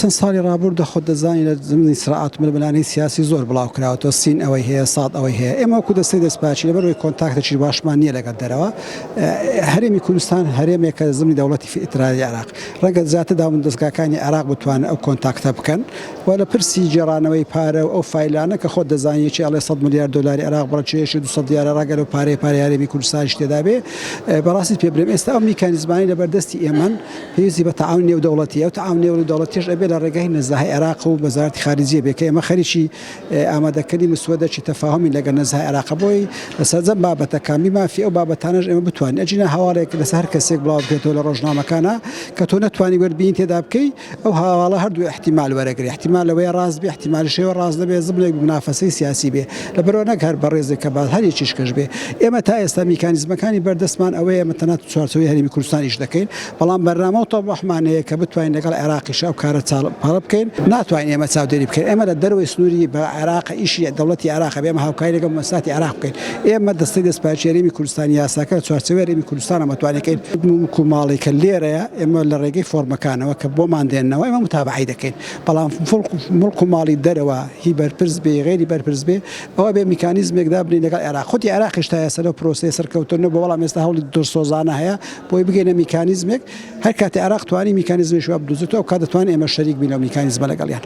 چەند ساڵی ڕابردووە خۆت دەزانی لە زمینی سرعات ململانەی سیاسی زۆر بڵاو کراوەتەوە سین ئەوەی هەیە ساڵ ئەوەی هەیە ئێمە وەکو دەستەی دەستپاچی لەبەرەوەی کۆنتاکتێکی باشمان نییە لەگەڵ دەرەوە هەرێمی کوردستان هەرێمێکە لە زمینی دەوڵەتی فیدرالی عێراق ڕەنگە زیاتر داوم دەستگاکانی عێراق بتوانن ئەو کۆنتاکتە بکەن و لە پرسی جێڕانەوەی پارە و ئەو فایلانە کە خۆت دەزانی چی ئەڵێ 100 ملیار دلاری عێراق بڕچێشی 200 دیارە ڕەگەر و پارەی هەرێمی کوردستانیش تێدا بێ بەڕاستی پێ بڵێم ئێستا ئەو میکانیزمانی لەبەردەستی ئێمەن پێویستی بە تەعاون نێودەوڵەتی ئەو تەعاون نێودەوڵەتیش ئەبێ لە ڕێگەی نەزاهەی عێراق و وەزارەتی خارجیە بێ کە ئێمە خەریکی ئامادەکردنی مسودەی تەفاهمی لەگەڵ نەزاهەی عێراق بۆی لەسەرجەم بابەتەکان مافی ئەو بابەتانەش ئێمە بتوانین ئەجینە هەواڵێک لەسەر هەر کەسێک بڵاو بکرێتەوە لە ڕۆژنامەکانە کە تۆ نەتوانی وەربین تێدا بکەی ئەو هەواڵە هەردوو احتیمال وەرەگری احتیمال لەوەی ڕاست بێ احتیمالیشەوە ڕاست دەبێ زبلێک منافەسەی سیاسی بێ لەبەرەوە نەک هەر بەڕێزێک کە باز هەر یەکیش کەش بێ ئێمە تا ئێستا میکانیزمەکانی بەردەستمان ئەوەیە ئێمە تەنانەت چوارچەوەی هەرێمی کوردستان ئیش دەکەین بەڵام بەرنامە و تەواحمانەیە کە بتوانین لەگەڵ عێراقیش ئەو کارە پاڵە بکەین ناتوانین ئێمە چاودێری بکەین ئێمە لە دەروی سنووری بە عێراق ئیشی دەوڵەتی عێراق بێ ئێمە هاوکاری لەگەڵ مەساتی عێراق بکەین ئێمە دەستەی دەستپاچی هەرێمی کوردستانی یاساکە چوارچەوەی هەرێمی کوردستان ئەمەتوانەکەین کوماڵی کە لێرەیە ئێمە لە ڕێگەی فۆرمەکانەوە کە بۆمان دێننەوە ئێمە متابعی دەکەین بەڵام مڵک و ماڵی دەرەوە هی بەرپرس بێ غێری بەرپرس بێ ئەوە بێ میکانیزمێکدا بنین لەگەڵ عێراق خۆتی عێراقیش تا ئێستا لەو پرۆسەی سەرکەوتنەوە بۆ وەڵام ئێستا هەوڵی دڵسۆزانە هەیە بۆی بگەینە میکانیزمێک هەر کاتێ عێراق توانی میکانیزمێکی وا بدوزێتەوە ئەو کات دەتوانین ئێمە شەریک بین لەو میکانیزمە لەگەڵیان